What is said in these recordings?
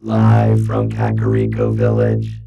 Live from Kakariko Village.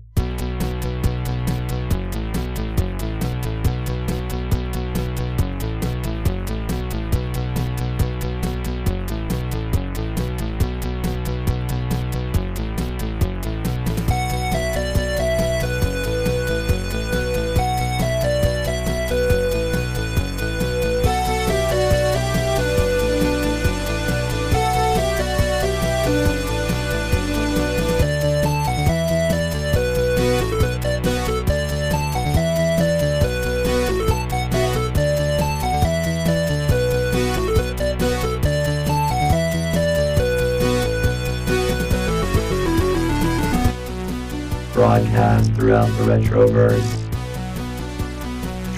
Broadcast throughout the Retroverse,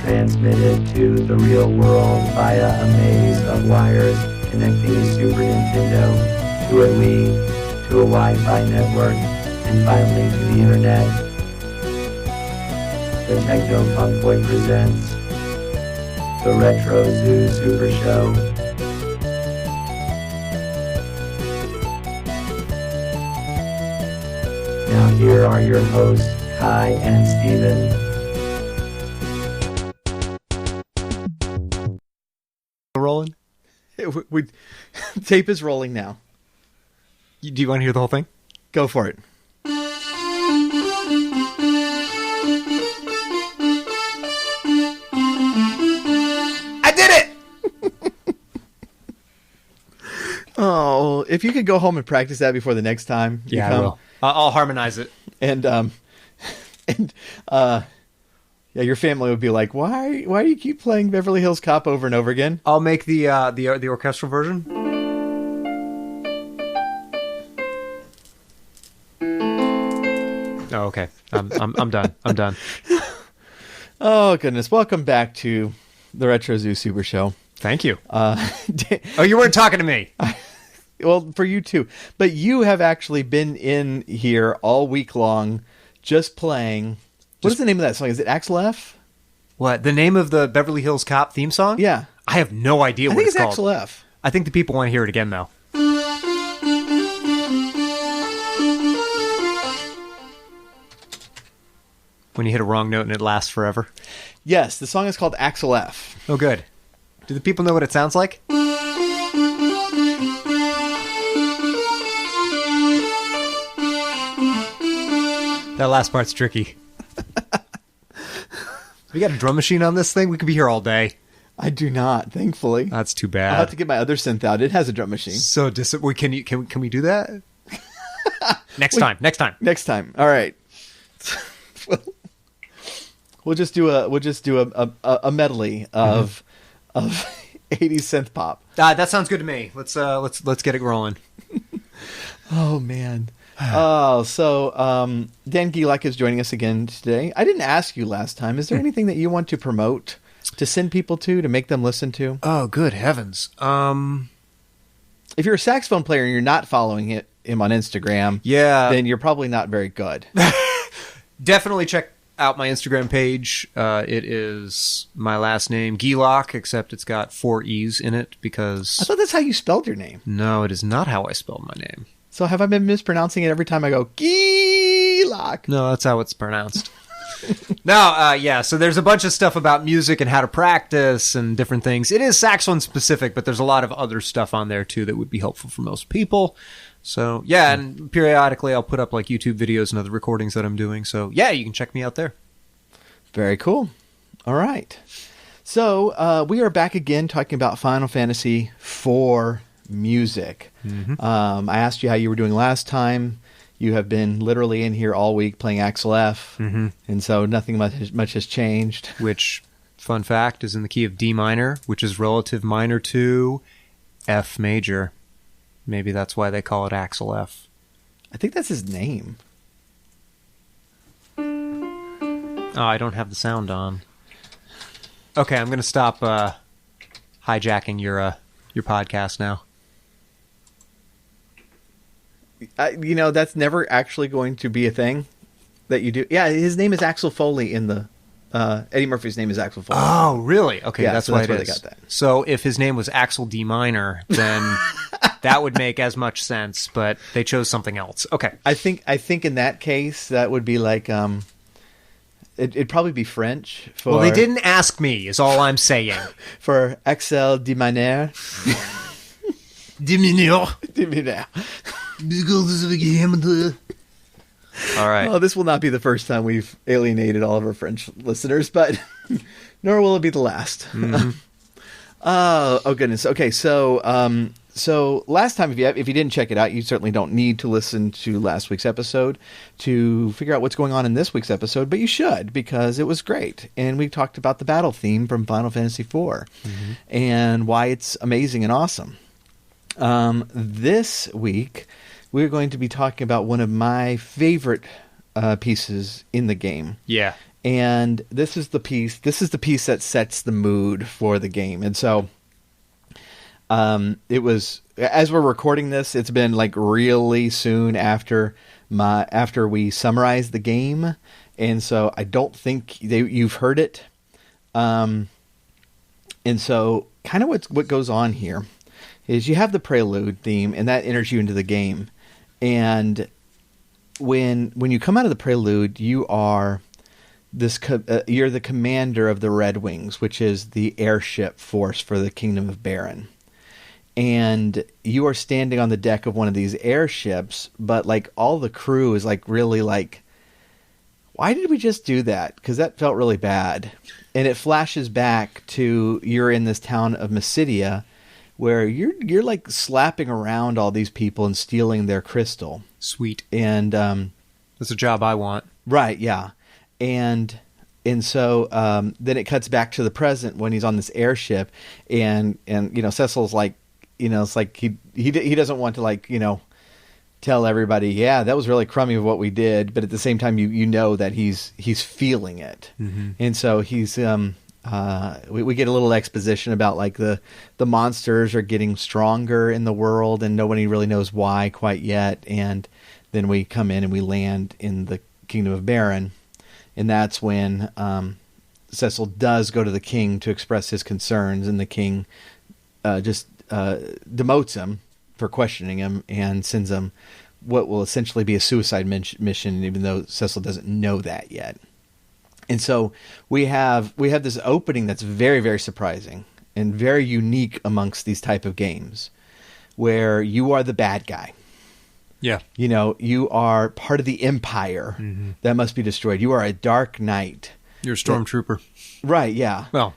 transmitted to the real world via a maze of wires connecting a Super Nintendo to a Wii, to a Wi-Fi network, and finally to the internet. The Techno Funk Boy presents the Retro Zoo Super Show. Now here are your hosts, Kai and Steven. Rolling? Tape is rolling now. Do you want to hear the whole thing? Go for it. I did it! Oh, if you could go home and practice that before the next time you Yeah, come. I will. I'll harmonize it. And your family would be like, why do you keep playing Beverly Hills Cop over and over again? I'll make the orchestral version. Oh, okay. I'm done. I'm done. Oh goodness! Welcome back to the Retro Zoo Super Show. Thank you. You weren't talking to me. Well, for you too. But you have actually been in here all week long just playing. What is the name of that song? Is it Axel F? What? The name of the Beverly Hills Cop theme song? Yeah. I have no idea what it's called. I think it's Axel F. I think the people want to hear it again, though. When you hit a wrong note and it lasts forever. Yes, the song is called Axel F. Oh, good. Do the people know what it sounds like? That last part's tricky. We got a drum machine on this thing? We could be here all day. I do not, thankfully. That's too bad. I'll have to get my other synth out. It has a drum machine. So can we do that? Next time. All right. We'll just do a medley of 80s synth pop. That sounds good to me. Let's get it rolling. Oh man. So Dan Gelok is joining us again today. I didn't ask you last time. Is there anything that you want to promote, to send people to make them listen to? Oh, good heavens. If you're a saxophone player and you're not following him on Instagram, then you're probably not very good. Definitely check out my Instagram page. It is my last name, Gelok, except it's got 4 E's in it because... I thought that's how you spelled your name. No, it is not how I spelled my name. So have I been mispronouncing it every time I go, Gelok? No, that's how it's pronounced. No, so there's a bunch of stuff about music and how to practice and different things. It is saxophone specific, but there's a lot of other stuff on there too that would be helpful for most people. So, yeah, and periodically I'll put up like YouTube videos and other recordings that I'm doing. So, yeah, you can check me out there. Very cool. All right. So, we are back again talking about Final Fantasy IV music. Mm-hmm. I asked you how you were doing last time. You have been literally in here all week playing Axel F, and so nothing much has changed. Which, fun fact, is in the key of D minor, which is relative minor to F major. Maybe that's why they call it Axel F. I think that's his name. Oh, I don't have the sound on. Okay, I'm going to stop hijacking your podcast now. That's never actually going to be a thing that you do. Yeah, his name is Axel Foley in the Eddie Murphy's name is Axel Foley. Oh, really? Okay, yeah, that's so why that's it why is. they got that. So if his name was Axel D minor, then that would make as much sense, but they chose something else. Okay. I think in that case that would be like it'd probably be French for. Well, they didn't ask me, is all I'm saying. For Excel de manière. Diminuer. All right. Well, this will not be the first time we've alienated all of our French listeners, but nor will it be the last. Mm-hmm. Oh goodness. Okay, so last time, if you didn't check it out, you certainly don't need to listen to last week's episode to figure out what's going on in this week's episode, but you should, because it was great, and we talked about the battle theme from Final Fantasy IV and why it's amazing and awesome. This week, we're going to be talking about one of my favorite pieces in the game. Yeah. And this is the piece that sets the mood for the game. And so it was, as we're recording this, it's been like really soon after we summarized the game. And so I don't think you've heard it. And so kind of what goes on here is you have the prelude theme, and that enters you into the game. And when you come out of the prelude, you are you're the commander of the Red Wings, which is the airship force for the Kingdom of Baron. And you are standing on the deck of one of these airships, but like all the crew is like really like, why did we just do that? Because that felt really bad. And it flashes back to you're in this town of Mysidia, where you're like slapping around all these people and stealing their crystal. Sweet. And that's a job I want. Right, yeah. And so then it cuts back to the present when he's on this airship, and Cecil's like, it's like he doesn't want to, like, tell everybody, yeah, that was really crummy of what we did, but at the same time you know that he's feeling it. Mm-hmm. And so he's we get a little exposition about like the monsters are getting stronger in the world and nobody really knows why quite yet. And then we come in and we land in the Kingdom of Baron, and that's when Cecil does go to the king to express his concerns, and the king just demotes him for questioning him and sends him what will essentially be a suicide mission, even though Cecil doesn't know that yet. And so we have this opening that's very, very surprising and very unique amongst these type of games, where you are the bad guy. Yeah. You are part of the empire that must be destroyed. You are a dark knight. You're a stormtrooper. Right, yeah. Well,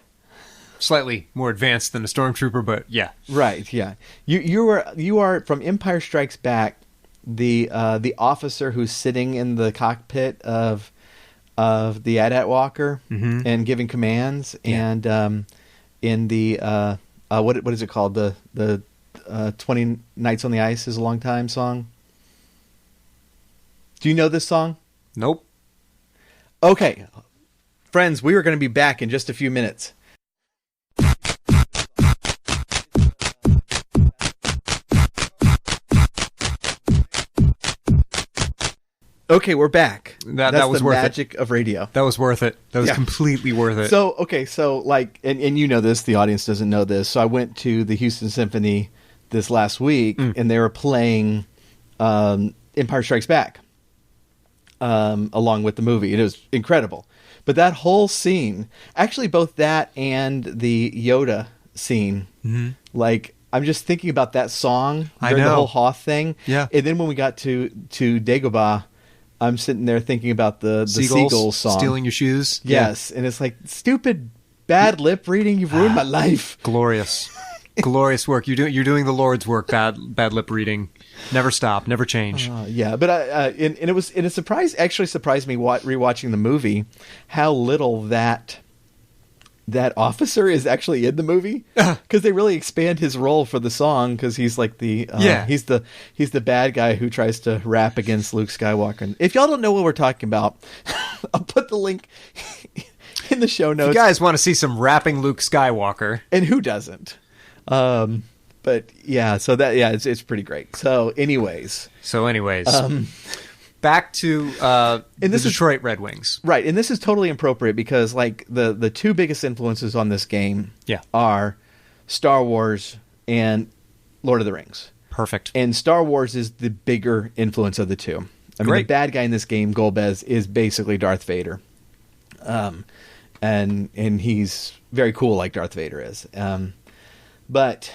slightly more advanced than a stormtrooper, but yeah. Right, yeah. You are from Empire Strikes Back, the officer who's sitting in the cockpit of the AT-AT Walker and giving commands, and in the what is it called, the 20 Nights on the Ice is a Long Time song. Do you know this song? Nope. Okay, friends, we are going to be back in just a few minutes. Okay, we're back. That was the worth magic of radio. That was worth it. That was completely worth it. So like, and you know this, the audience doesn't know this. So I went to the Houston Symphony this last week, and they were playing Empire Strikes Back along with the movie. It was incredible. But that whole scene, actually both that and the Yoda scene, like, I'm just thinking about that song during the whole Hoth thing. Yeah. And then when we got to Dagobah, I'm sitting there thinking about the Seagulls song. Stealing your shoes. Yes. Yeah. And it's like, stupid, bad lip reading. You've ruined my life. Glorious. Glorious work. You're doing the Lord's work, bad lip reading. Never stop, never change. Yeah, but it surprised me rewatching the movie how little that officer is actually in the movie, because they really expand his role for the song, because he's like he's the bad guy who tries to rap against Luke Skywalker. And if y'all don't know what we're talking about, I'll put the link in the show notes. If you guys want to see some rapping Luke Skywalker, and who doesn't? But yeah, so it's pretty great. So anyways, back to the Detroit Red Wings. Right, and this is totally appropriate because like the two biggest influences on this game are Star Wars and Lord of the Rings. Perfect. And Star Wars is the bigger influence of the two. I mean, the bad guy in this game, Golbez, is basically Darth Vader. And he's very cool like Darth Vader is. But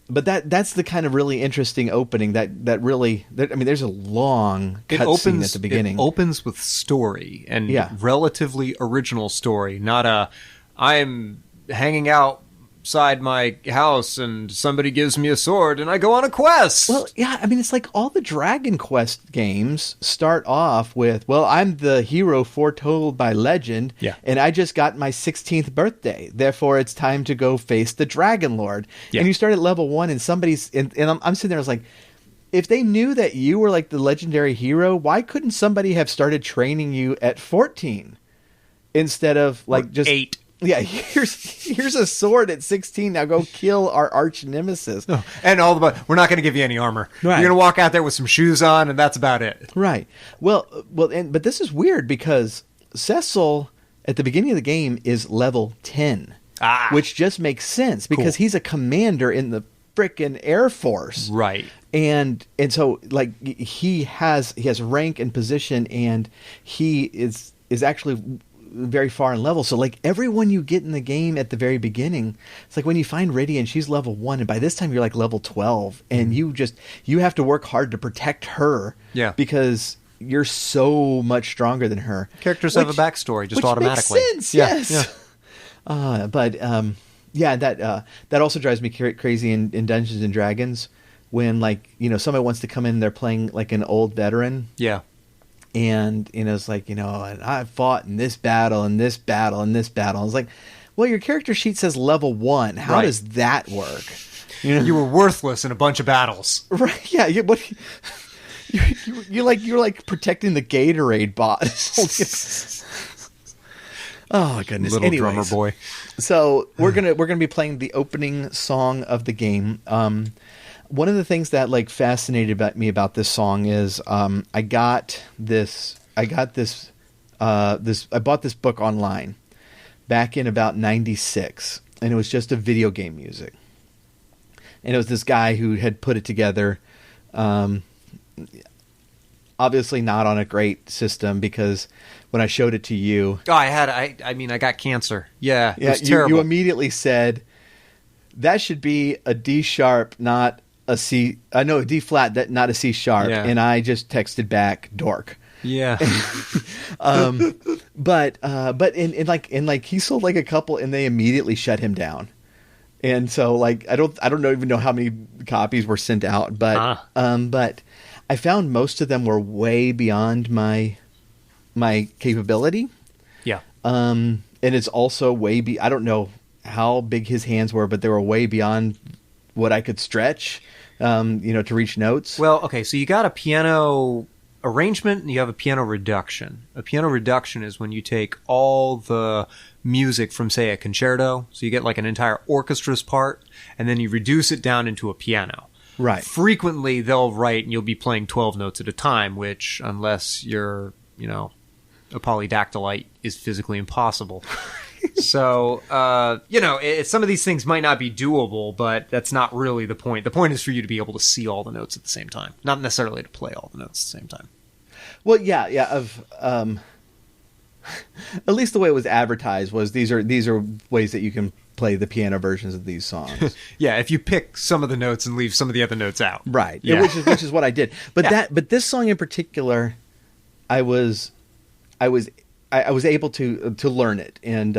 that's the kind of really interesting opening I mean, there's a long cutscene at the beginning. It opens with story and relatively original story, not I'm hanging outside my house and somebody gives me a sword and I go on a quest. Well, yeah, I mean, it's like all the Dragon Quest games start off with, well, I'm the hero foretold by legend, and I just got my 16th birthday. Therefore, it's time to go face the Dragon Lord. Yeah. And you start at level 1 and somebody's... And I'm sitting there, I was like, if they knew that you were like the legendary hero, why couldn't somebody have started training you at 14 instead of like just... 8. Yeah, here's a sword at 16. Now go kill our arch nemesis. Oh, and we're not going to give you any armor. Right. You're going to walk out there with some shoes on, and that's about it. Right. Well, but this is weird because Cecil at the beginning of the game is level 10, which just makes sense because he's a commander in the frickin' Air Force. Right. And so like he has rank and position, and he is actually very far in level. So like everyone you get in the game at the very beginning, it's like when you find Rydian, she's level 1, and by this time you're like level 12, and you have to work hard to protect her. Yeah. Because you're so much stronger than her. Characters have a backstory just automatically. Makes sense, yes. Yeah. That also drives me crazy in Dungeons and Dragons when somebody wants to come in, they're playing like an old veteran. Yeah. And, it's like, and I fought in this battle and this battle and this battle. I was like, well, your character sheet says level 1. How does that work? You were worthless in a bunch of battles. Right. Yeah. You're like protecting the Gatorade bot. Oh, goodness. Little drummer boy. So we're gonna be playing the opening song of the game. One of the things that fascinated me about this song is I bought this book online back in about 96, and it was just a video game music. And it was this guy who had put it together, obviously not on a great system, because when I showed it to you... Oh, I got cancer. Yeah, it was terrible. You immediately said, that should be a D sharp, not a C... no, a D flat, not a C sharp. Yeah. And I just texted back, dork. Yeah. But he sold a couple, and they immediately shut him down. And so I don't even know how many copies were sent out, but I found most of them were way beyond my capability. Yeah. And it's also I don't know how big his hands were, but they were way beyond what I could stretch, to reach notes. Well, okay, so you got a piano arrangement and you have a piano reduction. A piano reduction is when you take all the music from, say, a concerto, so you get an entire orchestra's part, and then you reduce it down into a piano. Right. Frequently, they'll write, and you'll be playing 12 notes at a time, which, unless you're, a polydactylite, is physically impossible. So, some of these things might not be doable, but that's not really the point. The point is for you to be able to see all the notes at the same time, not necessarily to play all the notes at the same time. Well, yeah. At least the way it was advertised was these are ways that you can play the piano versions of these songs. Yeah, if you pick some of the notes and leave some of the other notes out. Right. Yeah. Which is what I did. But but this song in particular, I was able to learn it, and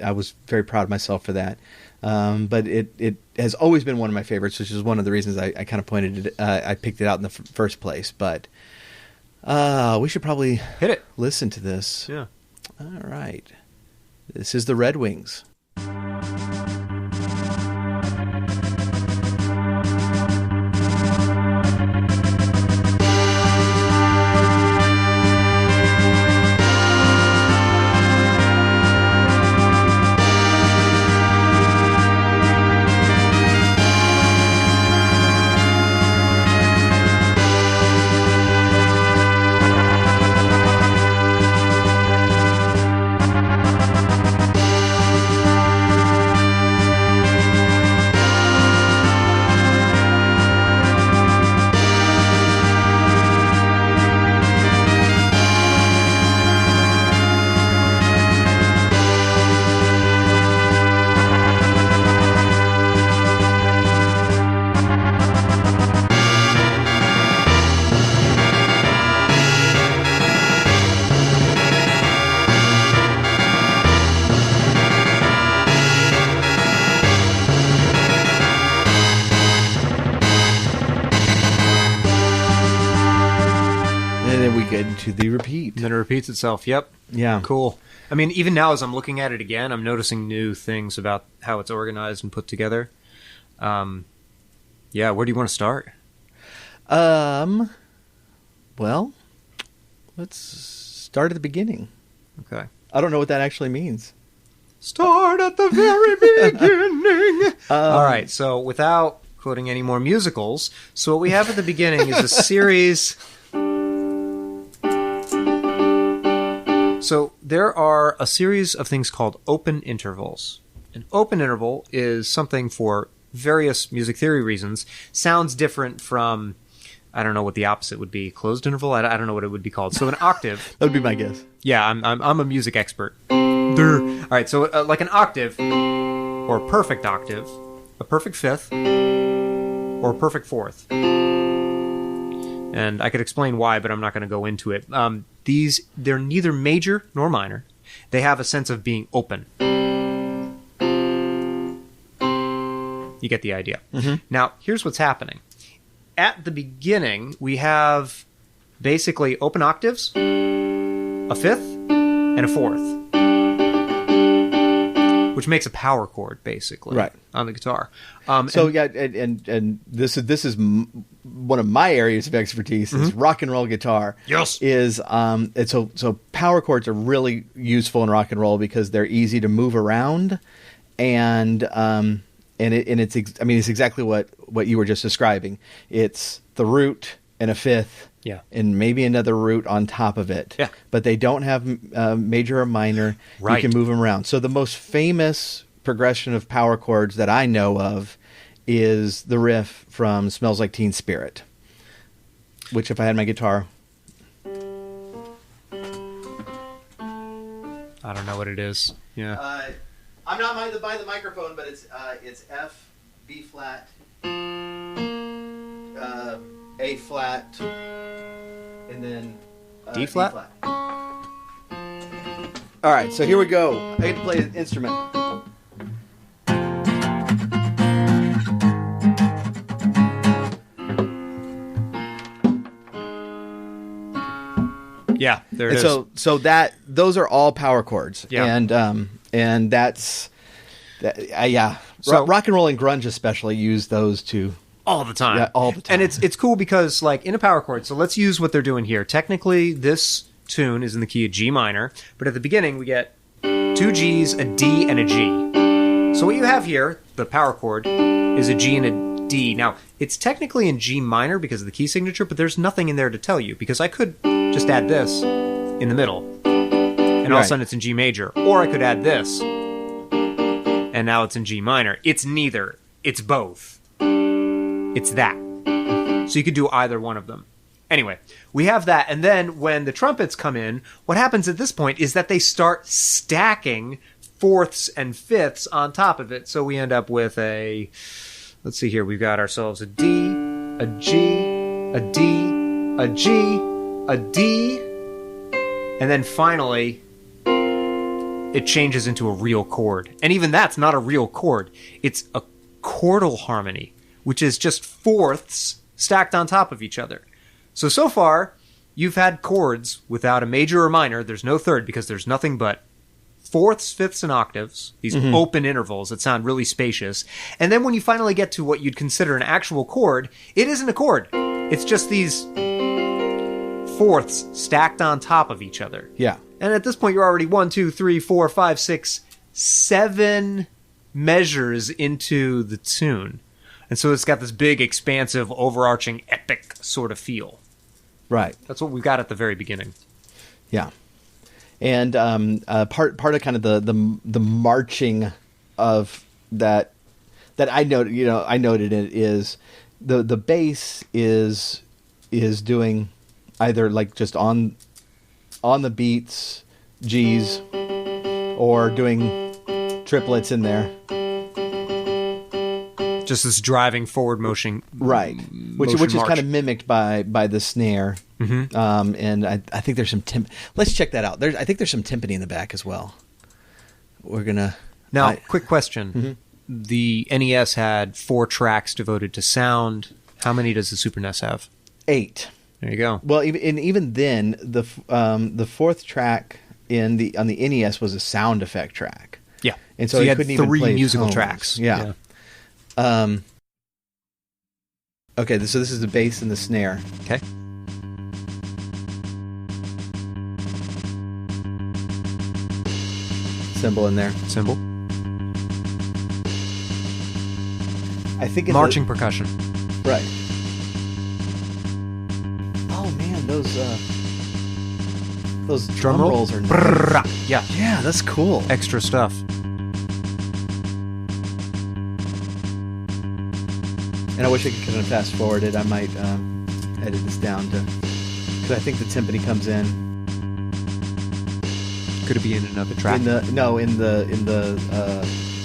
I was very proud of myself for that. But it has always been one of my favorites, which is one of the reasons I kind of pointed it. I picked it out in the first place. But we should probably hit it. Listen to this. Yeah. All right. This is the Red Wings. then we get into the repeat. And then it repeats itself. Yep. Yeah. Cool. I mean, even now as I'm looking at it again, I'm noticing new things about how it's organized and put together. Yeah, where do you want to start? Well, let's start at the beginning. Okay. I don't know what that actually means. Start at the very beginning. All right, so without quoting any more musicals, so what we have at the beginning is a series. So there are a series of things called open intervals. An open interval is something for various music theory reasons sounds different from, I don't know what the opposite would be, closed interval. I don't know what it would be called. So an octave. That would be my guess. Yeah, I'm a music expert. All right, so like an octave or a perfect octave, a perfect fifth, or a perfect fourth. And I could explain why, but I'm not going to go into it. They're neither major nor minor. They have a sense of being open. You get the idea. Mm-hmm. Now, here's what's happening. At the beginning, we have basically open octaves, a fifth, and a fourth, which makes a power chord, basically, right, on the guitar. And this is one of my areas of expertise is rock and roll guitar. Yes, so power chords are really useful in rock and roll because they're easy to move around, and it's exactly what you were just describing. It's the root and a fifth. Yeah. And maybe another root on top of it. Yeah. But they don't have major or minor. Right. You can move them around. So the most famous progression of power chords that I know of is the riff from Smells Like Teen Spirit, which if I had my guitar... I don't know what it is. Yeah. I'm not by the microphone, but it's F, B flat, A flat, and then D flat? D flat. All right, so here we go. I get to play an instrument. Yeah, there it is. So those are all power chords. Yeah. And that's yeah. So, rock and roll and grunge especially use those two. All the time. Yeah, all the time. And it's cool because, like, in a power chord, so let's use what they're doing here. Technically, this tune is in the key of G minor, but at the beginning, we get 2 Gs, a D, and a G. So what you have here, the power chord, is a G and a D. Now, it's technically in G minor because of the key signature, but there's nothing in there to tell you, because I could just add this in the middle, and all of a sudden it's in G major. Or I could add this, and now it's in G minor. It's neither. It's both. It's that. So you could do either one of them. Anyway, we have that. And then when the trumpets come in, what happens at this point is that they start stacking fourths and fifths on top of it. So we end up with let's see here. We've got ourselves a D, a G, a D, a G, a D. And then finally, it changes into a real chord. And even that's not a real chord. It's a chordal harmony, which is just fourths stacked on top of each other. So far, you've had chords without a major or minor. There's no third because there's nothing but fourths, fifths, and octaves, these open intervals that sound really spacious. And then when you finally get to what you'd consider an actual chord, it isn't a chord. It's just these fourths stacked on top of each other. Yeah. And at this point, you're already 1, 2, 3, 4, 5, 6, 7 measures into the tune. And so it's got this big, expansive, overarching, epic sort of feel. Right. That's what we've got at the very beginning. Yeah. And part of kind of the marching of that I noted it is the bass is doing either like just on the beats, G's, or doing triplets in there. Just this driving forward motion, right? Which is kind of mimicked by the snare. Mm-hmm. And I think there's some let's check that out. I think there's some timpani in the back as well. We're gonna quick question: the NES had 4 tracks devoted to sound. How many does the Super NES have? 8. There you go. Well, even then, the fourth track on the NES was a sound effect track. Yeah. And so you it had couldn't even three play musical tones. tracks. Yeah. Okay, so this is the bass and the snare. Okay. Cymbal in there. Cymbal. I think it's Marching percussion. right. Oh man, those drum rolls are nice. Brrrr. Yeah. Yeah, that's cool. Extra stuff. And I wish I could kind of fast forward it. I might edit this down because I think the timpani comes in Could it be in another track? in the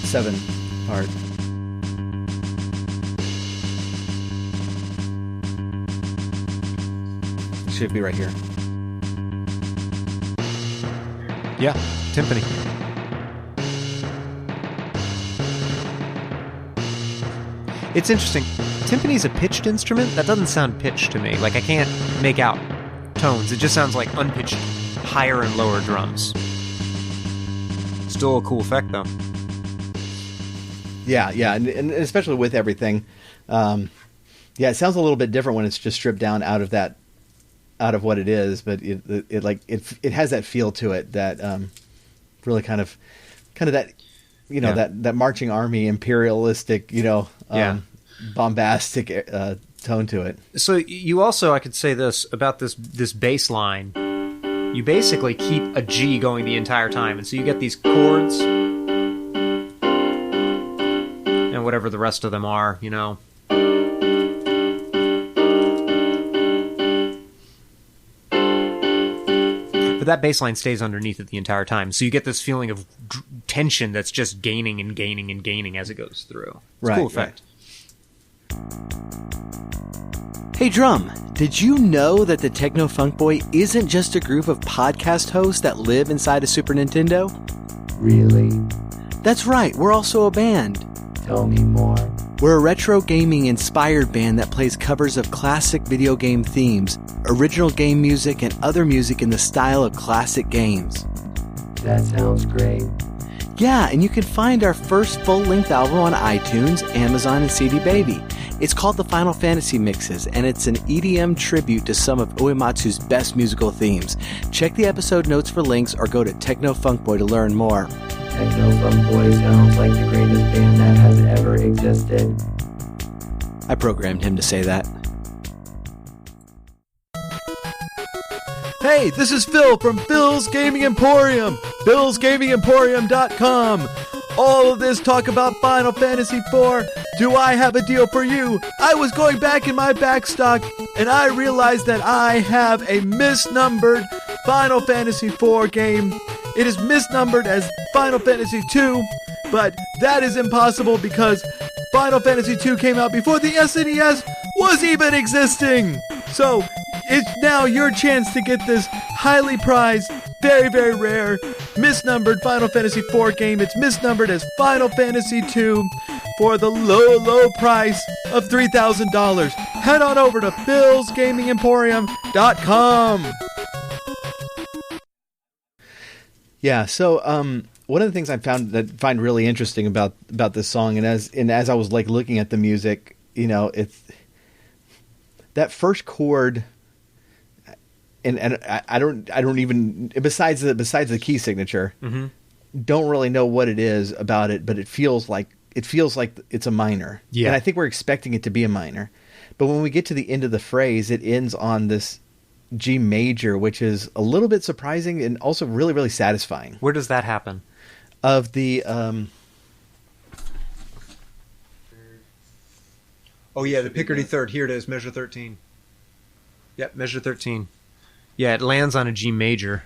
7 part. It should be right here. Yeah. Timpani. It's interesting. Timpani's a pitched instrument. That doesn't sound pitched to me. Like, I can't make out tones. It just sounds like unpitched higher and lower drums. Still a cool effect, though. Yeah, and especially with everything. Yeah, it sounds a little bit different when it's just stripped down out of what it is, but it has that feel to it that really kind of that that marching army imperialistic bombastic tone to it. So you also, I could say this about this bass line. You basically keep a G going the entire time, and so you get these chords and whatever the rest of them are, you know. But that bass line stays underneath it the entire time, so you get this feeling of tension that's just gaining and gaining and gaining as it goes through. It's a cool effect. Hey Drum, did you know that the Techno Funk Boy isn't just a group of podcast hosts that live inside a Super Nintendo? Really? That's right, we're also a band. Tell me more. We're a retro gaming inspired band that plays covers of classic video game themes, original game music, and other music in the style of classic games. That sounds great. Yeah, and you can find our first full-length album on iTunes, Amazon, and CD Baby. It's called the Final Fantasy Mixes, and it's an EDM tribute to some of Uematsu's best musical themes. Check the episode notes for links or go to Techno Funk Boy to learn more. Techno Funk Boy sounds like the greatest band that has ever existed. I programmed him to say that. Hey, this is Phil from Phil's Gaming Emporium, philsgamingemporium.com. All of this talk about Final Fantasy IV. Do I have a deal for you? I was going back in my back stock and I realized that I have a misnumbered Final Fantasy IV game. It is misnumbered as Final Fantasy II, but that is impossible because Final Fantasy II came out before the SNES was even existing. So it's now your chance to get this highly prized, very, very rare, misnumbered Final Fantasy IV game. It's misnumbered as Final Fantasy II for the low, low price of $3,000. Head on over to philsgamingemporium.com. Yeah, so one of the things I find really interesting about this song, and as I was like looking at the music, you know, it's that first chord. And I don't even besides the key signature, don't really know what it is about it, but it feels like it's a minor. Yeah. And I think we're expecting it to be a minor, but when we get to the end of the phrase, it ends on this G major, which is a little bit surprising and also really, really satisfying. Where does that happen? Of the oh yeah, the Picardy third. Here it is, measure 13. Yep, measure 13. Yeah, it lands on a G major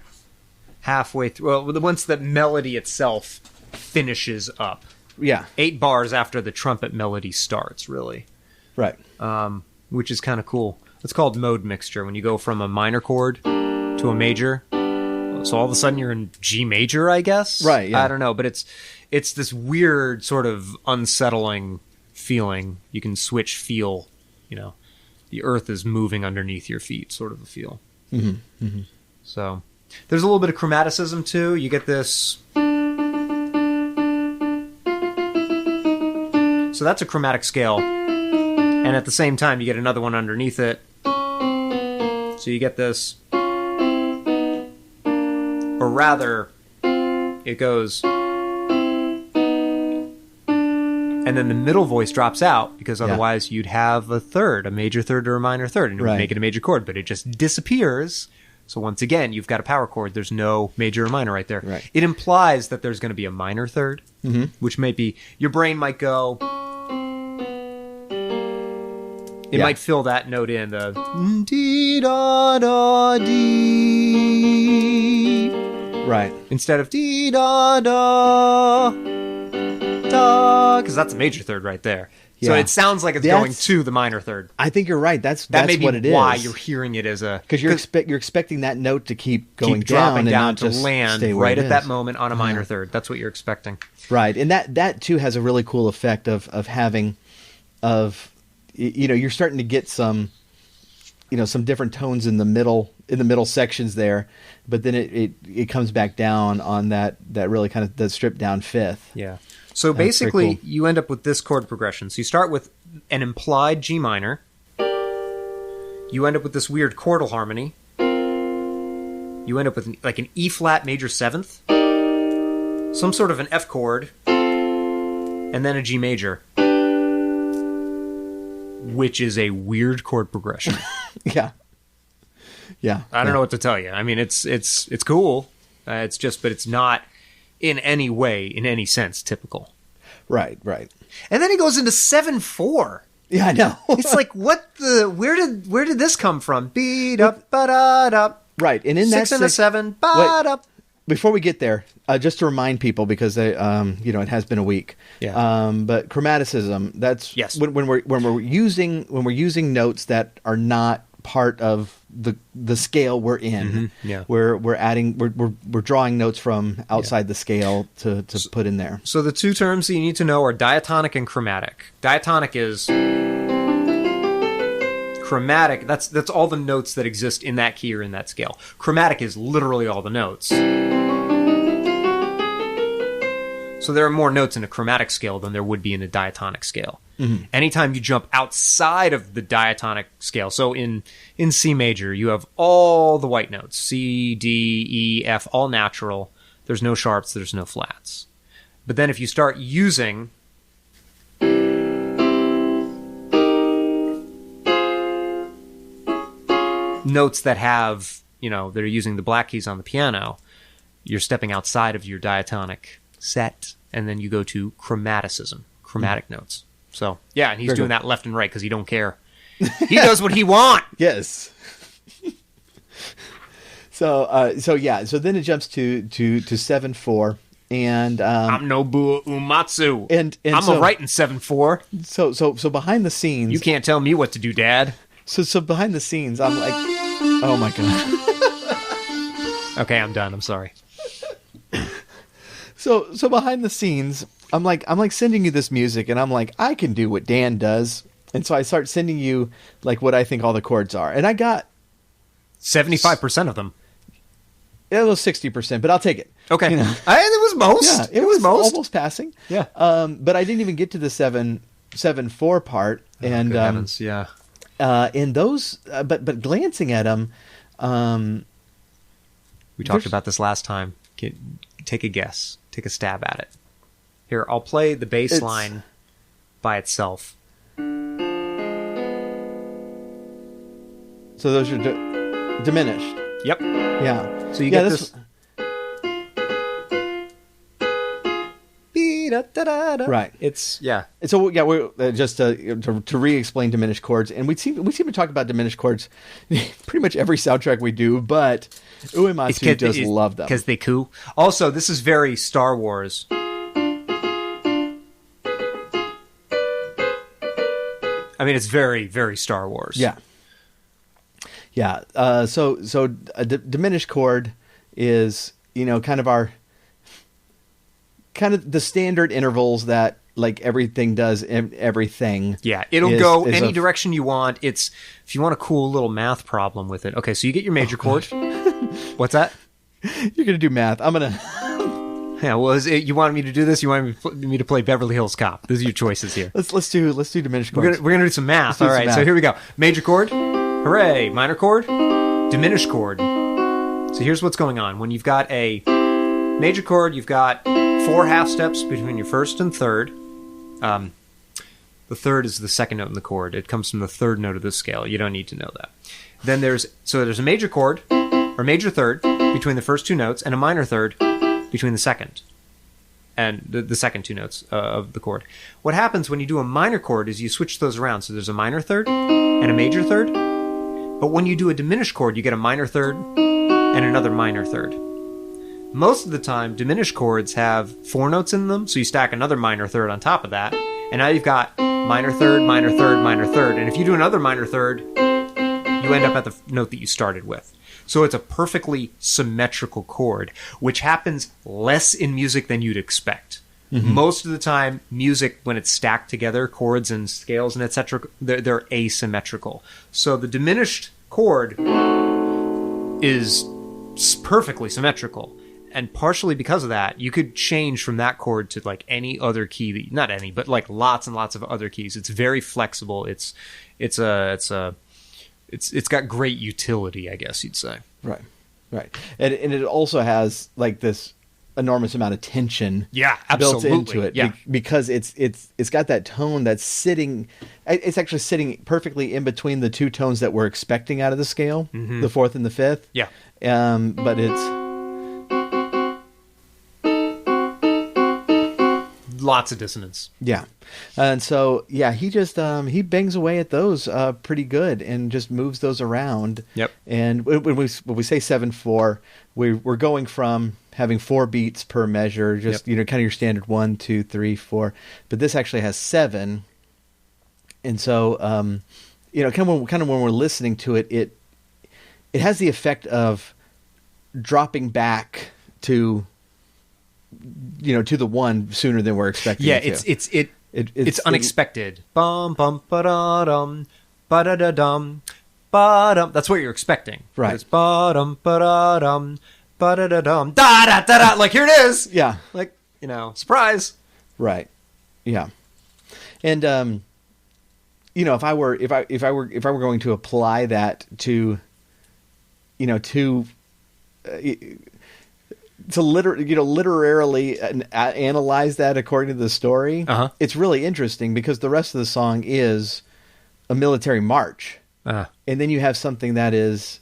halfway through. Well, once the melody itself finishes up. Yeah. 8 bars after the trumpet melody starts, really. Right. Which is kind of cool. It's called mode mixture, when you go from a minor chord to a major. So all of a sudden you're in G major, I guess? Right, yeah. I don't know, but it's this weird sort of unsettling feeling. You can switch feel, you know. the earth is moving underneath your feet, sort of a feel. Mm-hmm. Mm-hmm. So there's a little bit of chromaticism too. You get this. So that's a chromatic scale. And at the same time, you get another one underneath it. So you get this. Or rather, it goes. And then the middle voice drops out because otherwise you'd have a third, a major third or a minor third, and it would make it a major chord, but it just disappears. So once again, you've got a power chord. There's no major or minor right there. Right. It implies that there's going to be a minor third, which might be, your brain might go, it might fill that note in, the dee da da dee. Right. Instead of dee da da da, because that's a major third right there. So it sounds like it's going to the minor third. I think you're right. That's may be what it is. why you're hearing it as a, because you're expecting that note to keep going dropping down and to not just land stay where right it at that is. moment on a minor third. That's what you're expecting. Right, and that too has a really cool effect of having, you're starting to get some different tones in the middle sections there, but then it comes back down on that really kind of the stripped down fifth. Yeah. So basically, cool. you end up with this chord progression. So you start with an implied G minor. You end up with this weird chordal harmony. You end up with like an E flat major seventh, some sort of an F chord, and then a G major, which is a weird chord progression. Yeah. I don't know what to tell you. I mean, it's cool. But it's not in any way, in any sense, typical. Right. And then he goes into 7/4. Yeah, I know. It's like, where did this come from? Beat up, ba da da. Right, and in 6 that and a 7, ba da. Before we get there, just to remind people, because it has been a week. Yeah. But chromaticism, that's Yes. when we're using notes that are not part of the scale we're in. Mm-hmm. Yeah. We're drawing notes from outside the scale to put in there. So the two terms that you need to know are diatonic and chromatic. Diatonic is chromatic. That's all the notes that exist in that key or in that scale. Chromatic is literally all the notes. So there are more notes in a chromatic scale than there would be in a diatonic scale. Mm-hmm. Anytime you jump outside of the diatonic scale, so in C major, you have all the white notes, C, D, E, F, all natural. There's no sharps, there's no flats. But then if you start using notes that have, that are using the black keys on the piano, you're stepping outside of your diatonic set, and then you go to chromaticism, chromatic notes. So, yeah, and he's doing that left and right because he don't care. He does what he wants. Yes. So then it jumps to 7/4, and I'm Nobuo Uematsu, and I'm so, a writing 7/4. So behind the scenes, you can't tell me what to do, Dad. So behind the scenes, I'm like, oh my god. Okay, I'm done. I'm sorry. So behind the scenes, I'm like sending you this music, and I'm like, I can do what Dan does, and so I start sending you like what I think all the chords are, and I got 75% of them. It was 60%, but I'll take it. Okay, it was most. Yeah, it was most almost passing. Yeah, but I didn't even get to the 7/4 part, and good heavens, yeah. In those, but glancing at them, we talked about this last time. Take a guess. Take a stab at it. Here, I'll play the bass line by itself. So those are diminished. Yep. Yeah. So you get this. Right. It's So we're just to re-explain diminished chords, and we seem to talk about diminished chords pretty much every soundtrack we do, but Uematsu just love them because they cool. Also, this is very Star Wars. I mean, it's very, very Star Wars. Yeah. So a diminished chord is kind of the standard intervals that like everything does everything. Yeah, it'll is- go is any a- direction you want. It's if you want a cool little math problem with it. Okay, so you get your major chord. What's that? You're gonna do math. I'm gonna. Yeah, well, you wanted me to do this? You wanted me to play Beverly Hills Cop? Those are your choices here. Let's do diminished We're chords. gonna do some math. Let's do All some right, math. so here we go. Major chord, hooray! Minor chord, diminished chord. So here's what's going on. When you've got a major chord, you've got 4 half steps between your first and third. The third is the second note in the chord. It comes from the third note of the scale. You don't need to know that. Then there's a major chord or major third between the first 2 notes and a minor third between the second and the second 2 notes of the chord. What happens when you do a minor chord is you switch those around. So there's a minor third and a major third. But when you do a diminished chord, you get a minor third and another minor third. Most of the time, diminished chords have 4 notes in them, so you stack another minor third on top of that, and now you've got minor third, minor third, minor third, and if you do another minor third, you end up at the note that you started with. So it's a perfectly symmetrical chord, which happens less in music than you'd expect. Most of the time, music, when it's stacked together, chords and scales and etc., they're asymmetrical. So the diminished chord is perfectly symmetrical. And partially because of that, you could change from that chord to like any other key, not any, but like lots and lots of other keys. It's very flexible. It's got great utility, I guess you'd say. Right. And it also has like this enormous amount of tension Yeah, built absolutely. into it Yeah. because it's got that tone that's sitting. It's actually sitting perfectly in between the 2 tones that we're expecting out of the scale, the 4th and the 5th. Yeah. But it's Lots of dissonance. yeah, and so yeah, he just he bangs away at those pretty good and just moves those around. Yep. And when we say 7/4, we're going from having 4 beats per measure, just Yep. kind of your standard 1, 2, 3, 4. But this actually has 7, and so kind of when we're listening to it, it has the effect of dropping back to to the 1 sooner than we're expecting. Yeah, it to. it's unexpected. Bum bum ba da dum ba da da dum ba dum. That's what you're expecting. Right. It's ba dum ba da dum ba da da dum da da da da. Like here it is. Yeah. Like surprise. Right. Yeah. And if I were going to apply that to literally analyze that according to the story, it's really interesting because the rest of the song is a military march, and then you have something that is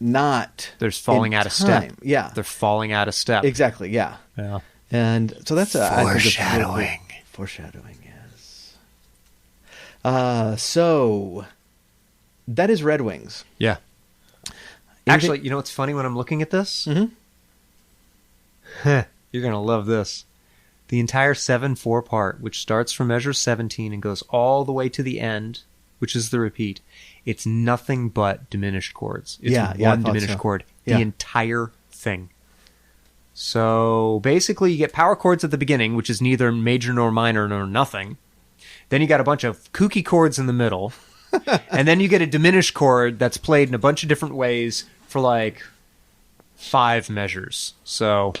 not. There's falling in out of step. time. Yeah, They're falling out of step. exactly. Yeah, Yeah. and so that's Foreshadowing. Foreshadowing, yes. So that is Red Wings. Yeah. Actually, you know what's funny when I'm looking at this? Mhm. You're going to love this. The entire 7/4 part, which starts from measure 17 and goes all the way to the end, which is the repeat, it's nothing but diminished chords. It's I one thought diminished so. chord. Yeah. The entire thing. So basically, you get power chords at the beginning, which is neither major nor minor nor nothing. Then you got a bunch of kooky chords in the middle. And then you get a diminished chord that's played in a bunch of different ways for like 5 measures. So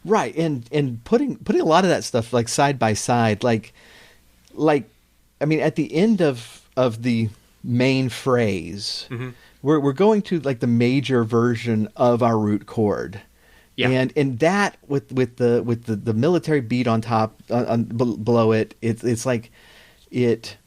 Right, and putting a lot of that stuff like side by side, like I mean, at the end of the main phrase, we're going to like the major version of our root chord, and that with the military beat on top below it, it's like it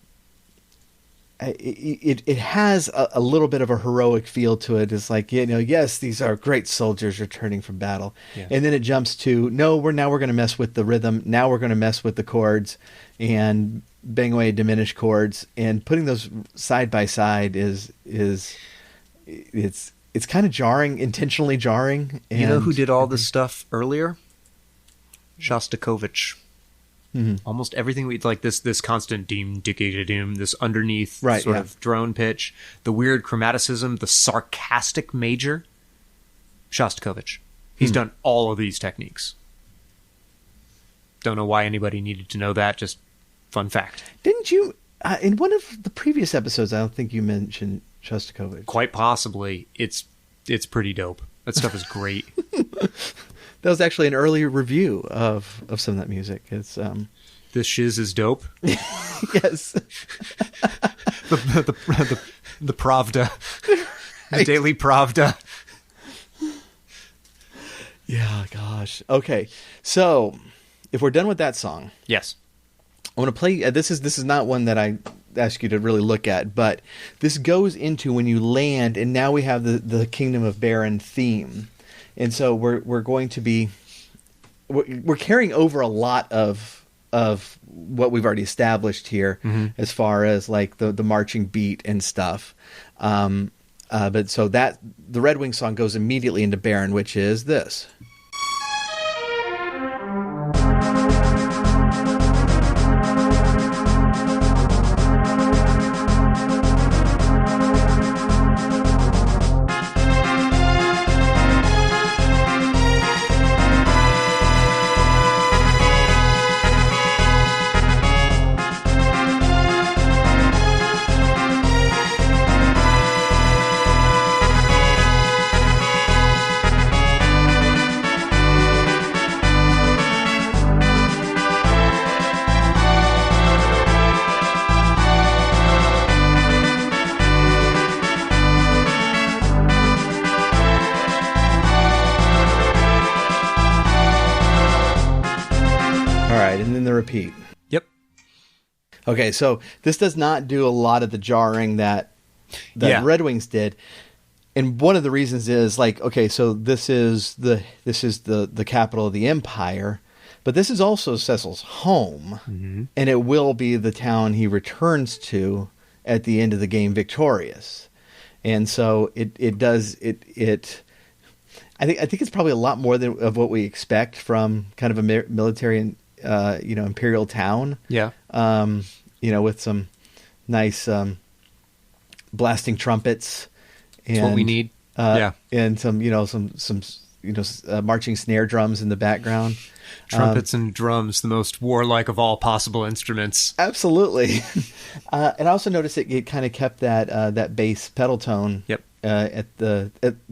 has a little bit of a heroic feel to it. It's like, yes, these are great soldiers returning from battle. Yeah. And then it jumps to, no, we're going to mess with the rhythm. Now we're going to mess with the chords and bang away diminished chords, and putting those side by side is it's kind of jarring, intentionally jarring. And you know who did all this stuff earlier? Shostakovich. Almost everything we like this constant doom doom, this underneath sort of drone pitch, the weird chromaticism, the sarcastic major. Shostakovich. He's done all of these techniques. Don't know why anybody needed to know that. Just fun fact. Didn't you, in one of the previous episodes, I don't think you mentioned Shostakovich. Quite possibly. It's pretty dope. That stuff is great. That was actually an early review of some of that music. It's This shiz is dope. yes. The Pravda. The Daily Pravda. Yeah, gosh. Okay, so if we're done with that song, Yes. I want to play. This is not one that I ask you to really look at, but this goes into when you land, and now we have the Kingdom of Baron theme, and so we're going to be we're carrying over a lot of what we've already established here, as far as like the marching beat and stuff. But so that the Red Wing song goes immediately into Baron, which is this. And then the repeat. Yep. Okay, so this does not do a lot of the jarring that Red Wings did. And one of the reasons is like, okay, so this is the capital of the empire, but this is also Cecil's home, and it will be the town he returns to at the end of the game victorious. And so I think it's probably a lot more of what we expect from kind of a military and imperial town. Yeah. With some nice blasting trumpets. And, That's what we need. And some marching snare drums in the background. Trumpets and drums, the most warlike of all possible instruments. Absolutely. And I also noticed it kind of kept that bass pedal tone. Yep.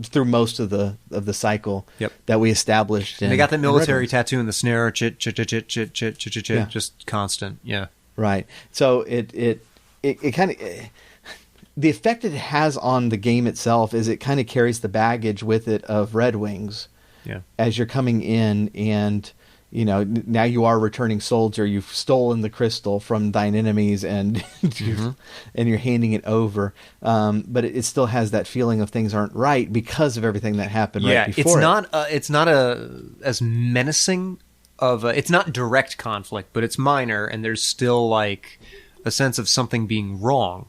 Through most of the cycle. Yep. That we established. And they got that military tattoo in the snare, chit chit chit chit chit chit chit chit, Yeah. just constant. Yeah. Right. So it kind of the effect it has on the game itself is it kind of carries the baggage with it of Red Wings. Yeah. As you're coming in, and now you are returning soldier. You've stolen the crystal from thine enemies, and and you're handing it over. But it still has that feeling of things aren't right because of everything that happened right before. It's not as menacing of it's not direct conflict, but it's minor, and there's still like a sense of something being wrong.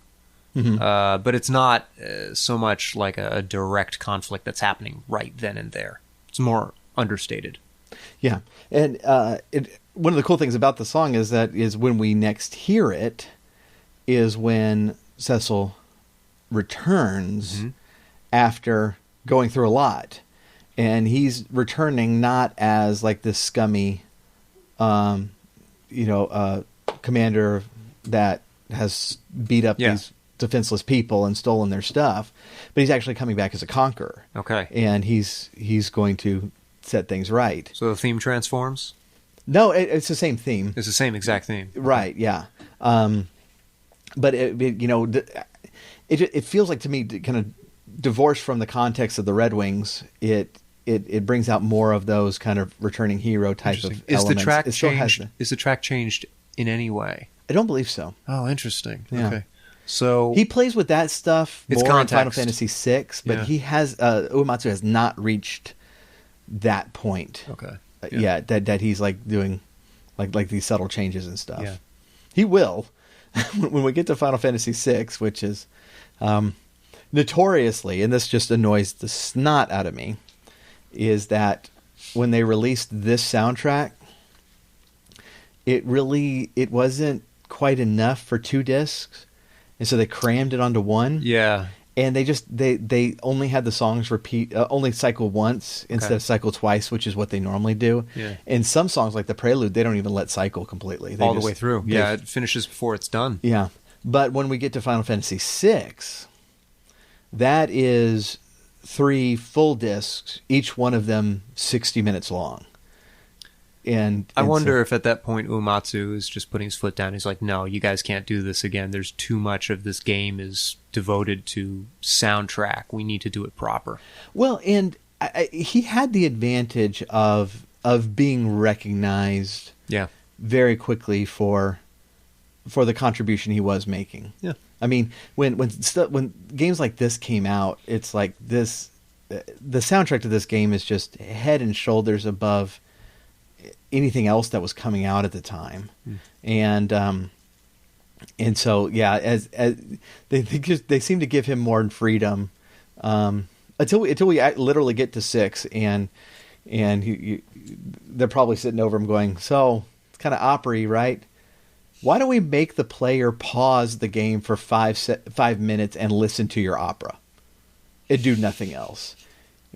But it's not so much like a direct conflict that's happening right then and there. It's more understated. Yeah, and one of the cool things about the song is when we next hear it is when Cecil returns after going through a lot, and he's returning not as like this scummy, commander that has beat up these defenseless people and stolen their stuff, but he's actually coming back as a conqueror. Okay, and he's going to set things right. So the theme transforms? No, it's the same theme. It's the same exact theme. Right, yeah. But it feels like to me, kind of divorced from the context of the Red Wings, it brings out more of those kind of returning hero type of elements. Is the track changed in any way? I don't believe so. Oh, interesting. Yeah. Okay. So he plays with that stuff more in Final Fantasy VI, but he has Uematsu has not reached that point. Okay. That he's like doing like these subtle changes and stuff. Yeah. He will when we get to Final Fantasy VI, which is notoriously, and this just annoys the snot out of me, is that when they released this soundtrack, it wasn't quite enough for 2 discs, and so they crammed it onto one. Yeah. and they only had the songs repeat, only cycle once instead of cycle twice, which is what they normally do. Yeah. And some songs like the Prelude, they don't even let cycle completely. All the way through. Yeah, it finishes before it's done. Yeah. But when we get to Final Fantasy VI, that is 3 full discs, each one of them 60 minutes long. And I wonder if at that point Uematsu is just putting his foot down. He's like, no, you guys can't do this again. There's too much of this game is devoted to soundtrack. We need to do it proper. Well, and he had the advantage of being recognized very quickly for the contribution he was making. Yeah. I mean, when games like this came out, it's like this. The soundtrack to this game is just head and shoulders above anything else that was coming out at the time, and so as they seem to give him more freedom until we literally get to 6, and they're probably sitting over him going, so it's kind of opera-y, right? Why don't we make the player pause the game for 5 minutes and listen to your opera and do nothing else?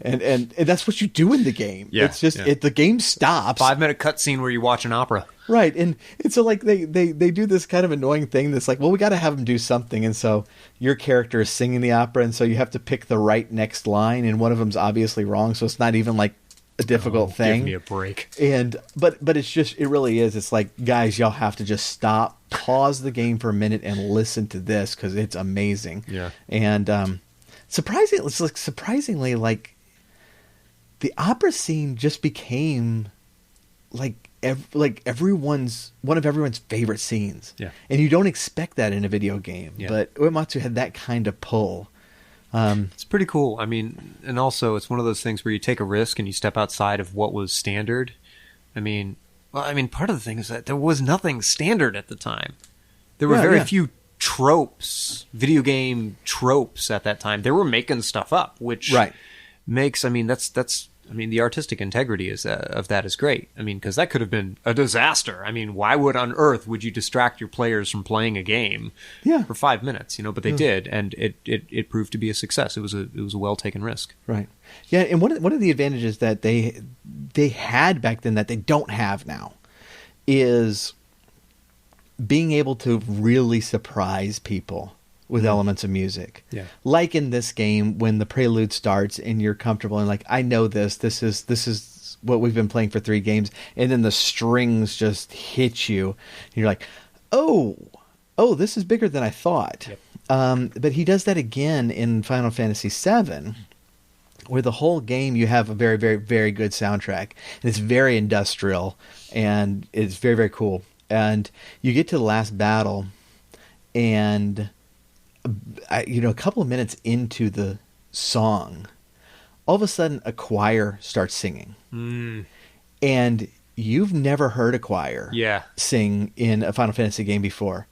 And that's what you do in the game. Yeah, it's just the game stops. 5-minute cutscene where you watch an opera. Right, and so like they do this kind of annoying thing that's like, well, we got to have them do something, and so your character is singing the opera, and so you have to pick the right next line, and one of them's obviously wrong, so it's not even like a difficult thing. Give me a break. And but it's just, it really is. It's like, guys, y'all have to just stop, pause the game for a minute, and listen to this because it's amazing. Yeah, and surprisingly, like the opera scene just became like everyone's favorite scenes. Yeah, and you don't expect that in a video game. Yeah. But Uematsu had that kind of pull. It's pretty cool. I mean, and also it's one of those things where you take a risk and you step outside of what was standard. I mean, part of the thing is that there was nothing standard at the time. There were very few tropes, video game tropes at that time. They were making stuff up, which makes, the artistic integrity of that is great. I mean, because that could have been a disaster. I mean, why on earth would you distract your players from playing a game for 5 minutes? But they did, and it proved to be a success. It was a well taken risk. Right. Yeah, and one of the advantages that they had back then that they don't have now is being able to really surprise people with elements of music. Yeah. Like in this game, when the prelude starts and you're comfortable and like, I know this is what we've been playing for 3 games, and then the strings just hit you and you're like, oh, this is bigger than I thought. Yep. But he does that again in Final Fantasy VII, where the whole game you have a very, very, very good soundtrack, and it's very industrial and it's very, very cool. And you get to the last battle, and a couple of minutes into the song, all of a sudden a choir starts singing. And you've never heard a choir sing in a Final Fantasy game before.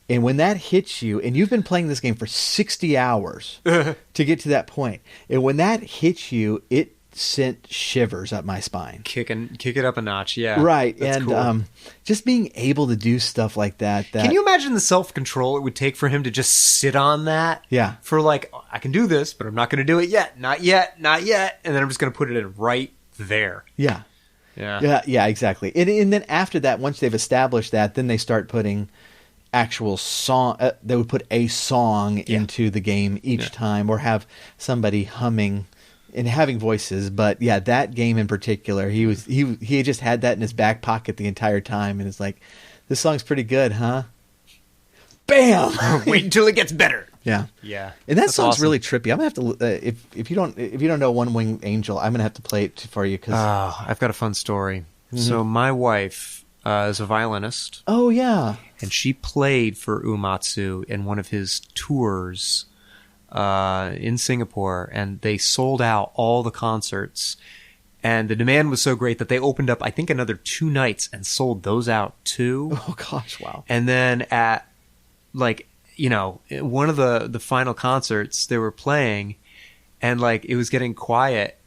And when that hits you, and you've been playing this game for 60 hours to get to that point, and when that hits you, it sent shivers up my spine. Kick it up a notch, yeah. Right, that's and cool. Just being able to do stuff like that. Can you imagine the self-control it would take for him to just sit on that? Yeah. For like, I can do this, but I'm not going to do it yet. Not yet. And then I'm just going to put it in right there. Yeah. Yeah, exactly. And then after that, once they've established that, then they start putting actual song. They would put a song into the game each time, or have somebody humming and having voices. But yeah, that game in particular, he just had that in his back pocket the entire time, and it's like, this song's pretty good, huh? Bam! Wait until it gets better. Yeah. And that song's awesome. Really trippy. I'm gonna have to if you don't know One Winged Angel, I'm gonna have to play it for you because I've got a fun story. Mm-hmm. So my wife is a violinist. Oh yeah. And she played for Uematsu in one of his tours in Singapore, and they sold out all the concerts, and the demand was so great that they opened up, I think, another 2 nights and sold those out too. Oh gosh, wow. And then at one of the final concerts they were playing, and like it was getting quiet,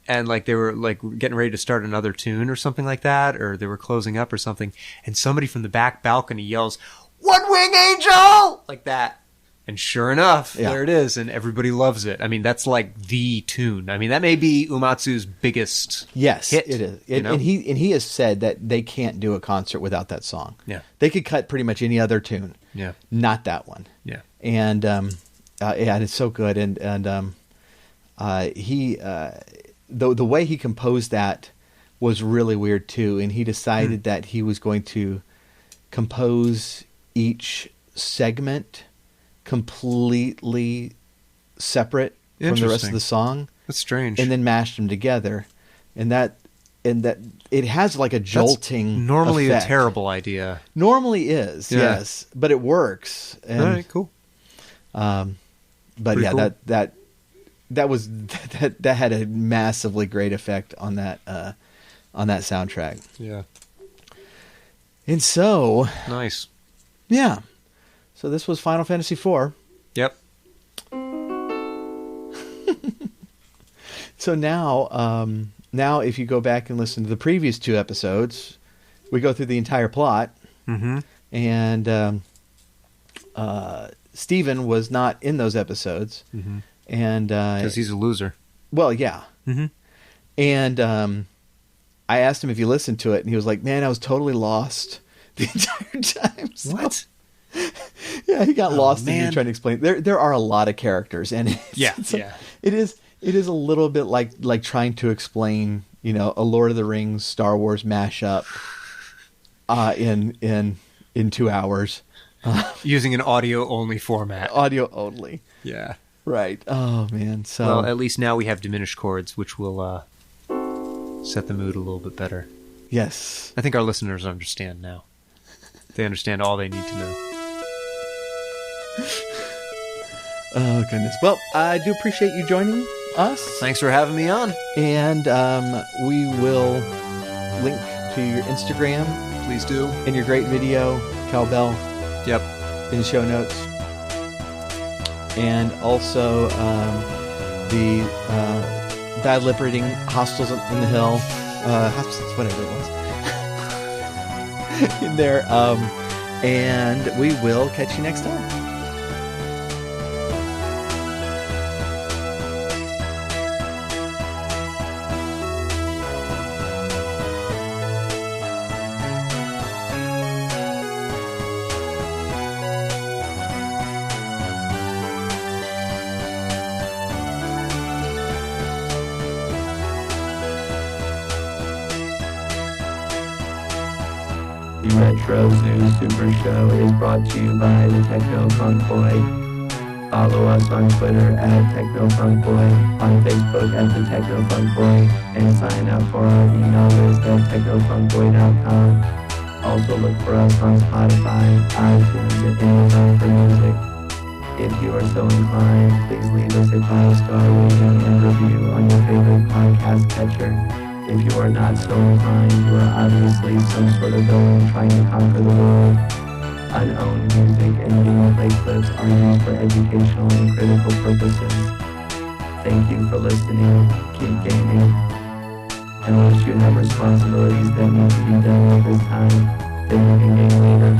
and like they were like getting ready to start another tune or something like that, or they were closing up or something, and somebody from the back balcony yells, "One Wing Angel!" like that. And sure enough, Yeah. there it is, and everybody loves it. I mean, that's like the tune. I mean, that may be Uematsu's biggest Yes, hit. it is. you know? And he has said that they can't do a concert without that song. Yeah. They could cut pretty much any other tune. Yeah. Not that one. Yeah. And and it's so good. And he the way he composed that was really weird too. And he decided that he was going to compose each segment completely separate from the rest of Interesting. the song, That's strange. and then mashed them together. And that it has like a jolting. That's normally effect. a terrible idea. Normally is, Yeah. yes, but it works. And, All right, cool. but Pretty yeah, cool. that had a massively great effect on that soundtrack. Yeah. And so, Nice. yeah, so this was Final Fantasy IV. Yep. So now if you go back and listen to the previous 2 episodes, we go through the entire plot. Mm-hmm. And Steven was not in those episodes. Mm-hmm. And Because he's a loser. well, yeah. Mm-hmm. And I asked him if he listened to it, and he was like, "Man, I was totally lost the entire time." So, What? Yeah, he got lost in me man. trying to explain. There are a lot of characters, and Yeah. it is a little bit like trying to explain, a Lord of the Rings, Star Wars mashup in 2 hours, Using an audio-only format. audio only. Yeah. Right. Oh man. So Well, at least now we have diminished chords, which will set the mood a little bit better. yes. I think our listeners understand now. They understand all they need to know. Oh goodness. Well, I do appreciate you joining us, Thanks for having me on. and we will link to your Instagram Please do. and your great video, Cowbell, Yep. in the show notes, and also the bad lip reading Hostels in the Hill, Hostels, whatever it was, in there. And we will catch you next time. The Retro Zoo Super Show is brought to you by the Techno Funk Boy. Follow us on Twitter at Techno Funk Boy, on Facebook at the Techno Funk Boy, and sign up for our email list at technofunkboy.com. Also look for us on Spotify, iTunes, and Amazon for music. If you are so inclined, please leave us a 5-star rating and review on your favorite podcast catcher. If you are not so inclined, you are obviously some sort of villain trying to conquer the world. Unowned music and gameplay clips are used for educational and critical purposes. Thank you for listening. Keep gaming. Unless you have responsibilities that need to be done at this time, then you can game later.